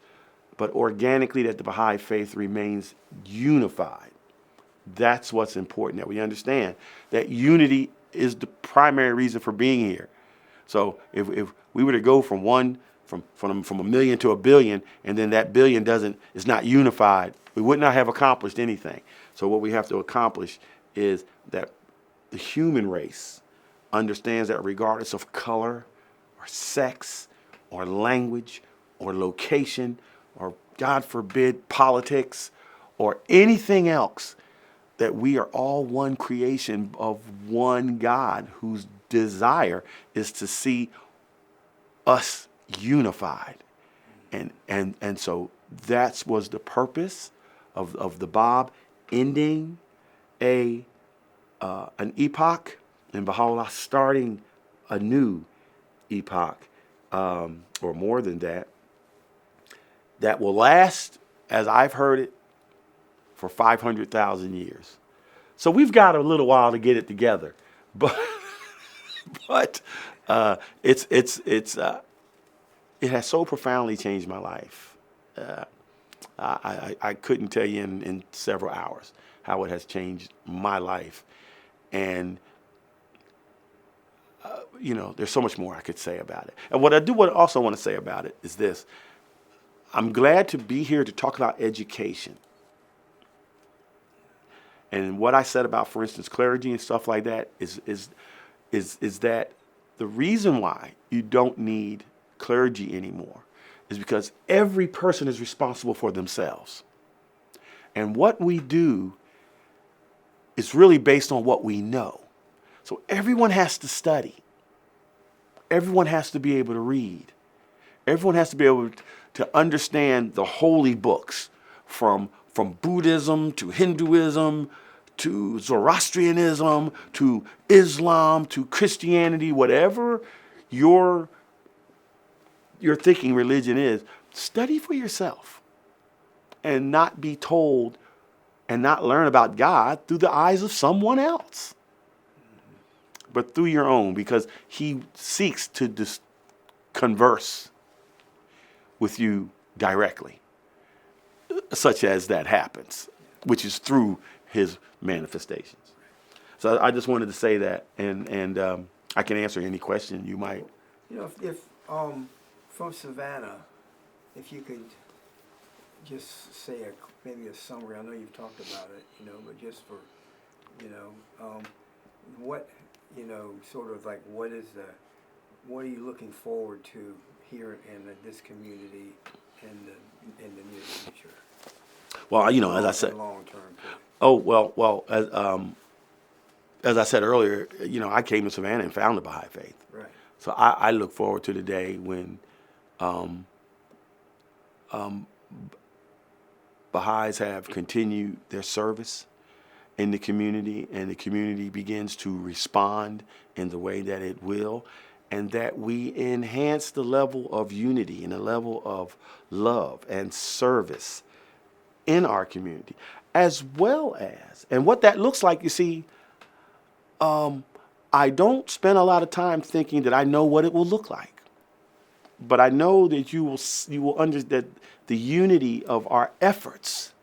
but organically that the Baha'i faith remains unified. That's what's important, that we understand that unity is the primary reason for being here. So if we were to go from a million to a billion, and then that billion is not unified, we would not have accomplished anything. So what we have to accomplish is that the human race understands that regardless of color or sex or language or location or, God forbid, politics or anything else, that we are all one creation of one God whose desire is to see us unified. And so that was the purpose of the Bab, ending an epoch, and Baha'u'llah starting a new epoch, or more than that, that will last, as I've heard it, for 500,000 years. So we've got a little while to get it together, but it has so profoundly changed my life. I couldn't tell you in several hours how it has changed my life. And, there's so much more I could say about it. And what I do also want to say about it is this. I'm glad to be here to talk about education. And what I said about, for instance, clergy and stuff like that is that the reason why you don't need clergy anymore is because every person is responsible for themselves. And what we do is really based on what we know. So everyone has to study. Everyone has to be able to read. Everyone has to be able to understand the holy books, from Buddhism to Hinduism to Zoroastrianism to Islam to Christianity, whatever your thinking religion is. Study for yourself and not be told and not learn about God through the eyes of someone else, but through your own, because he seeks to converse with you directly, such as that happens, which is through his manifestations. So I just wanted to say that, and I can answer any question you might. If from Savannah, if you could just say maybe a summary. I know you've talked about it, but just for, what, sort of like what are you looking forward to here in this community in the near future? Well, as I said, long term. oh well, as I said earlier, I came to Savannah and found the Baha'i Faith. Right. So I look forward to the day when Baha'is have continued their service in the community, and the community begins to respond in the way that it will, and that we enhance the level of unity and the level of love and service in our community, as well as, and what that looks like, you see, I don't spend a lot of time thinking that I know what it will look like, but I know that you will understand the unity of our efforts,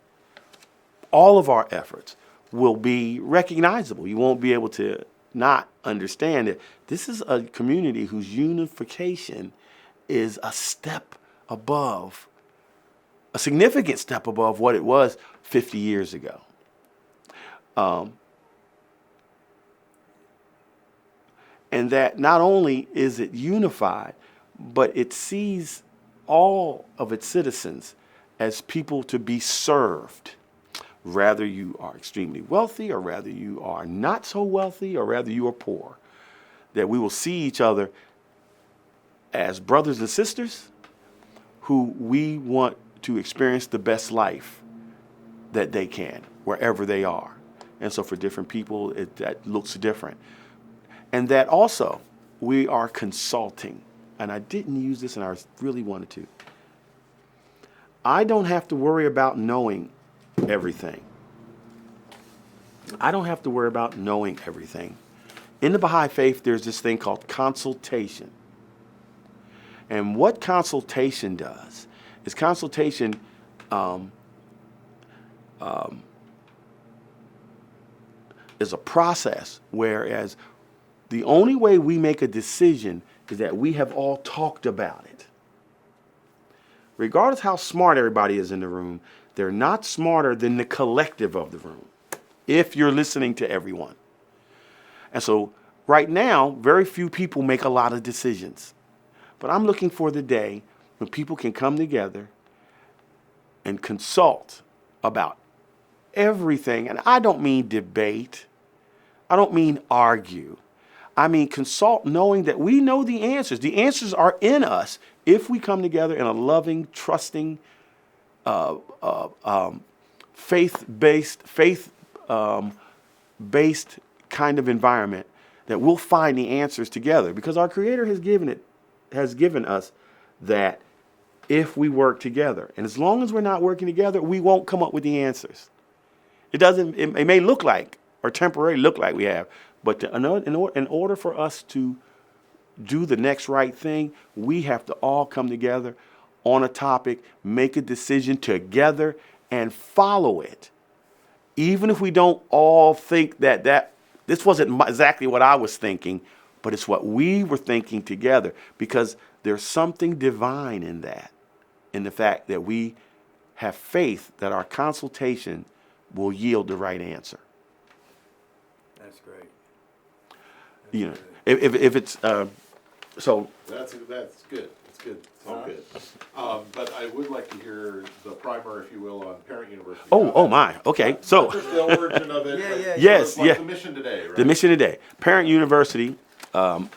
all of our efforts, will be recognizable. You won't be able to not understand that this is a community whose unification is a step above, a significant step above what it was 50 years ago. And that not only is it unified, but it sees all of its citizens as people to be served. Rather you are extremely wealthy, or rather you are not so wealthy, or rather you are poor. That we will see each other as brothers and sisters who we want to experience the best life that they can, wherever they are. And so for different people, that looks different. And that also, we are consulting. And I didn't use this, and I really wanted to. I don't have to worry about knowing everything. I don't have to worry about knowing everything. In the Baha'i Faith, there's this thing called consultation. And what consultation does is consultation is a process, whereas the only way we make a decision is that we have all talked about it. Regardless how smart everybody is in the room, they're not smarter than the collective of the room, if you're listening to everyone. And so right now, very few people make a lot of decisions. But I'm looking for the day when people can come together and consult about everything. And I don't mean debate. I don't mean argue. I mean, consult knowing that we know the answers. The answers are in us if we come together in a loving, trusting, faith-based kind of environment, that we'll find the answers together, because our Creator has given us that if we work together. And as long as we're not working together, we won't come up with the answers. It may look like, or temporarily look like we have, but in order for us to do the next right thing, we have to all come together on a topic, make a decision together, and follow it. Even if we don't all think that this wasn't exactly what I was thinking, but it's what we were thinking together, because there's something divine in that, in the fact that we have faith that our consultation will yield the right answer. That's great. You know, if it's so. That's good. It's good. It's all good. But I would like to hear the primer, if you will, on Parent University. Oh my. Okay. So Not just the origin of it. Yeah, but yeah, sort yes, of like yeah. The mission today, right? the mission today, Parent University. Parent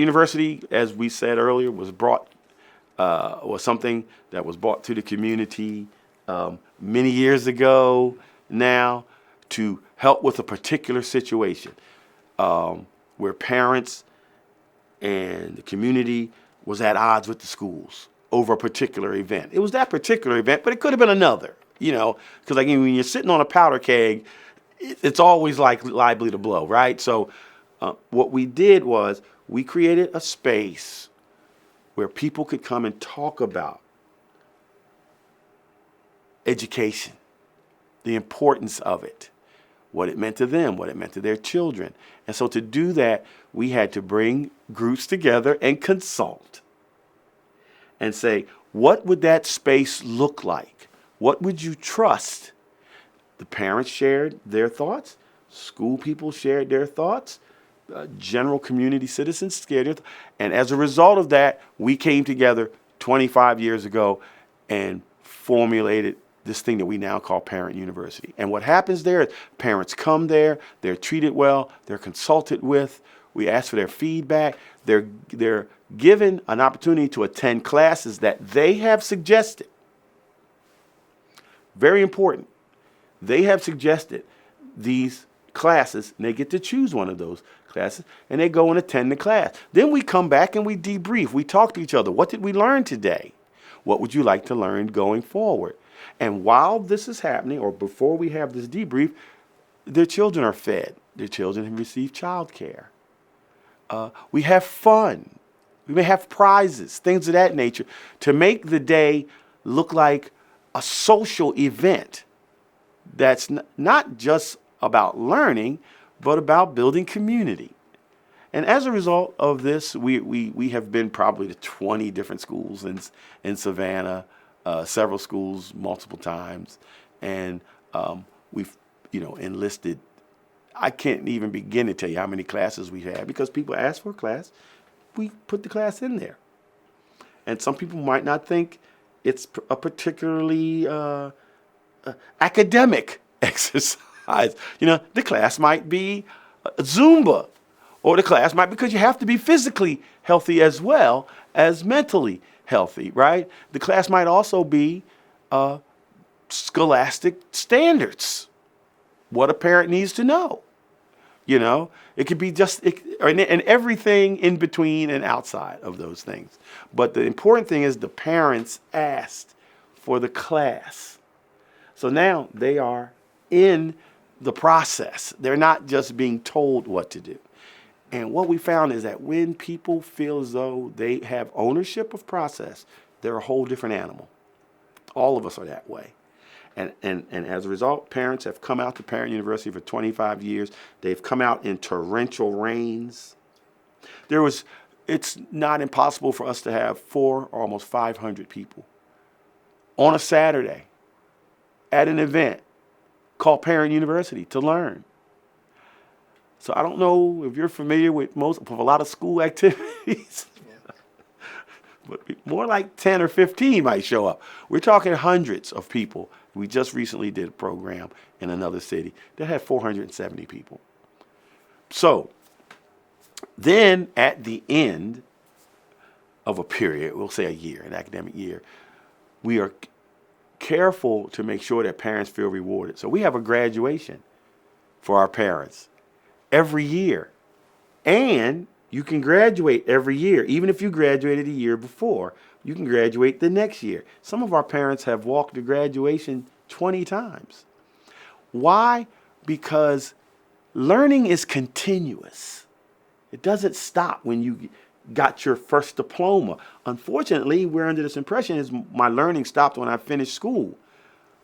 University, as we said earlier, was something that was brought to the community many years ago now, to help with a particular situation where parents and the community was at odds with the schools over a particular event. It was that particular event, but it could have been another, because like when you're sitting on a powder keg, it's always like liable to blow, right? So what we did was we created a space where people could come and talk about education, the importance of it, what it meant to them, what it meant to their children. And so to do that, we had to bring groups together and consult and say, what would that space look like? What would you trust? The parents shared their thoughts. School people shared their thoughts. General community citizens shared their thoughts. And as a result of that, we came together 25 years ago and formulated this thing that we now call Parent University. And what happens there is parents come there, they're treated well, they're consulted with, we ask for their feedback, they're given an opportunity to attend classes that they have suggested. Very important. They have suggested these classes, and they get to choose one of those classes, and they go and attend the class. Then we come back and we debrief. We talk to each other. What did we learn today? What would you like to learn going forward? And while this is happening, or before we have this debrief, their children are fed. Their children have received child care. We have fun. We may have prizes, things of that nature, to make the day look like a social event that's not just about learning, but about building community. And as a result of this, we have been probably to 20 different schools in Savannah, several schools multiple times, and we've enlisted. I can't even begin to tell you how many classes we've had, because people ask for a class, we put the class in there. And some people might not think it's a particularly academic exercise. The class might be Zumba, or the class might, because you have to be physically healthy as well as mentally healthy, right? The class might also be scholastic standards, what a parent needs to know. It could be and everything in between and outside of those things. But the important thing is the parents asked for the class. So now they are in the process. They're not just being told what to do. And what we found is that when people feel as though they have ownership of process, they're a whole different animal. All of us are that way. And as a result, parents have come out to Parent University for 25 years. They've come out in torrential rains. It's not impossible for us to have 400 or almost 500 people on a Saturday at an event called Parent University to learn. So I don't know if you're familiar with a lot of school activities, but more like 10 or 15 might show up. We're talking hundreds of people. We just recently did a program in another city that had 470 people. So then at the end of a period, we'll say a year, an academic year, we are careful to make sure that parents feel rewarded. So we have a graduation for our parents every year. And you can graduate every year. Even if you graduated a year before, you can graduate the next year. Some of our parents have walked to graduation 20 times. Why? Because learning is continuous. It doesn't stop when you got your first diploma. Unfortunately, we're under this impression is my learning stopped when I finished school.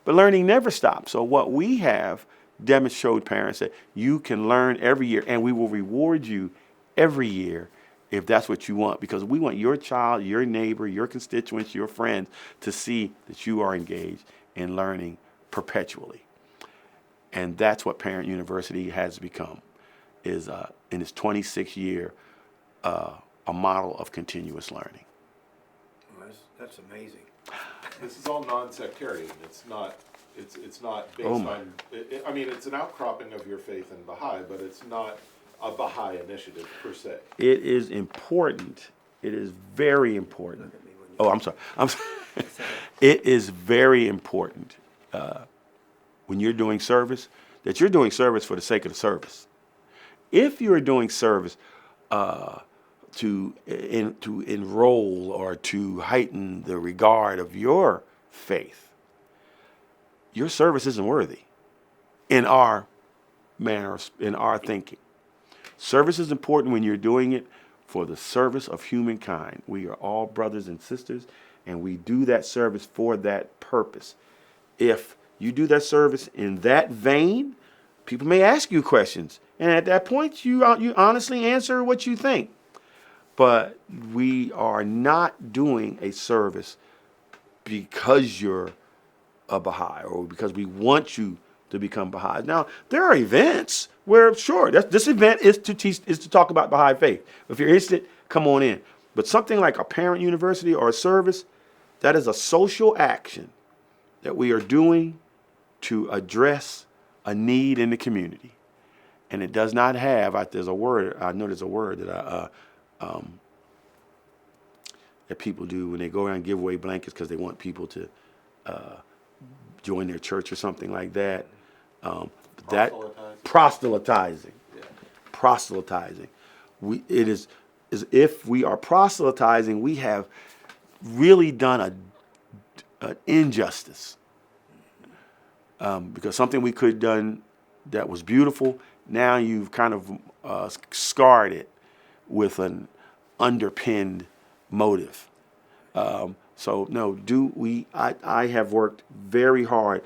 But learning never stops. So what we have showed parents that you can learn every year, and we will reward you every year if that's what you want, because we want your child, your neighbor, your constituents, your friends to see that you are engaged in learning perpetually. And that's what Parent University has become, is in its 26th year, a model of continuous learning. Well, that's amazing. This is all non-sectarian. It's not based Oh my. on. I mean, it's an outcropping of your faith in Baha'i, but it's not a Baha'i initiative per se. It is important. It is very important. Oh, I'm sorry. It is very important when you're doing service that you're doing service for the sake of the service. If you are doing service to enroll or to heighten the regard of your faith, your service isn't worthy in our manner, in our thinking. Service is important when you're doing it for the service of humankind. We are all brothers and sisters, and we do that service for that purpose. If you do that service in that vein, people may ask you questions, and at that point, you honestly answer what you think. But we are not doing a service because you're a Baha'i or because we want you to become Baha'i. Now, there are events where, sure, this event is to talk about Baha'i faith. If you're interested, come on in. But something like a Parent University or a service, that is a social action that we are doing to address a need in the community. And it does not have, there's a word that that people do when they go around and give away blankets because they want people to join their church or something like that. That proselytizing. Yeah. Proselytizing. It is if we are proselytizing, we have really done an injustice. Because something we could have done that was beautiful, now you've kind of scarred it with an underpinned motive. So no, I have worked very hard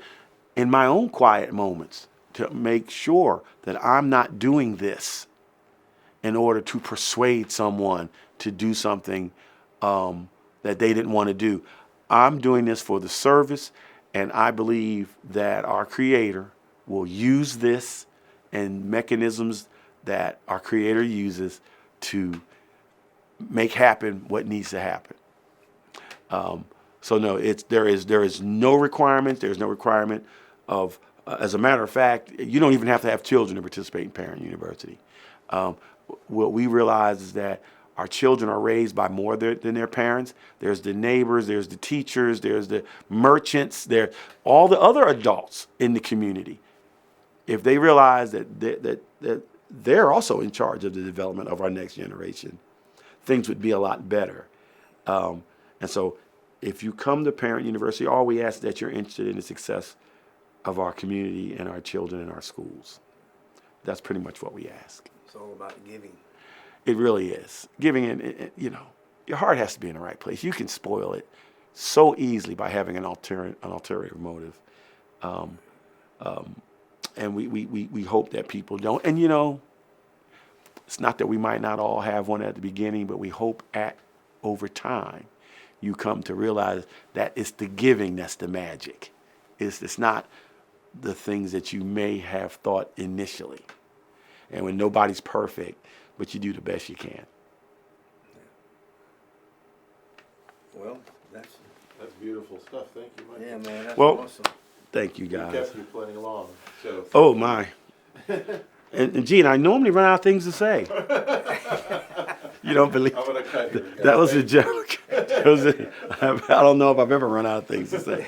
in my own quiet moments to make sure that I'm not doing this in order to persuade someone to do something that they didn't want to do. I'm doing this for the service, and I believe that our Creator will use this and mechanisms that our Creator uses to make happen what needs to happen. So no, there is no requirement. There's no requirement of, as a matter of fact, you don't even have to have children to participate in Parent University. What we realize is that our children are raised by more than their parents. There's the neighbors, there's the teachers, there's the merchants, there's all the other adults in the community. If they realize that they're also in charge of the development of our next generation, things would be a lot better. And so if you come to Parent University, all we ask is that you're interested in the success of our community and our children and our schools. That's pretty much what we ask. It's all about giving. It really is. Giving it, your heart has to be in the right place. You can spoil it so easily by having an ulterior motive. And we hope that people don't. And it's not that we might not all have one at the beginning, but we hope over time you come to realize that it's the giving that's the magic. It's not the things that you may have thought initially. And when nobody's perfect, but you do the best you can. Well, that's beautiful stuff. Thank you, Mike. yeah, man. That's Well, awesome. Thank you, We guys. kept you plenty long. So Oh, my. And Gene, I normally run out of things to say. You don't believe? I'm gonna cut here. That was a joke. I don't know if I've ever run out of things to say.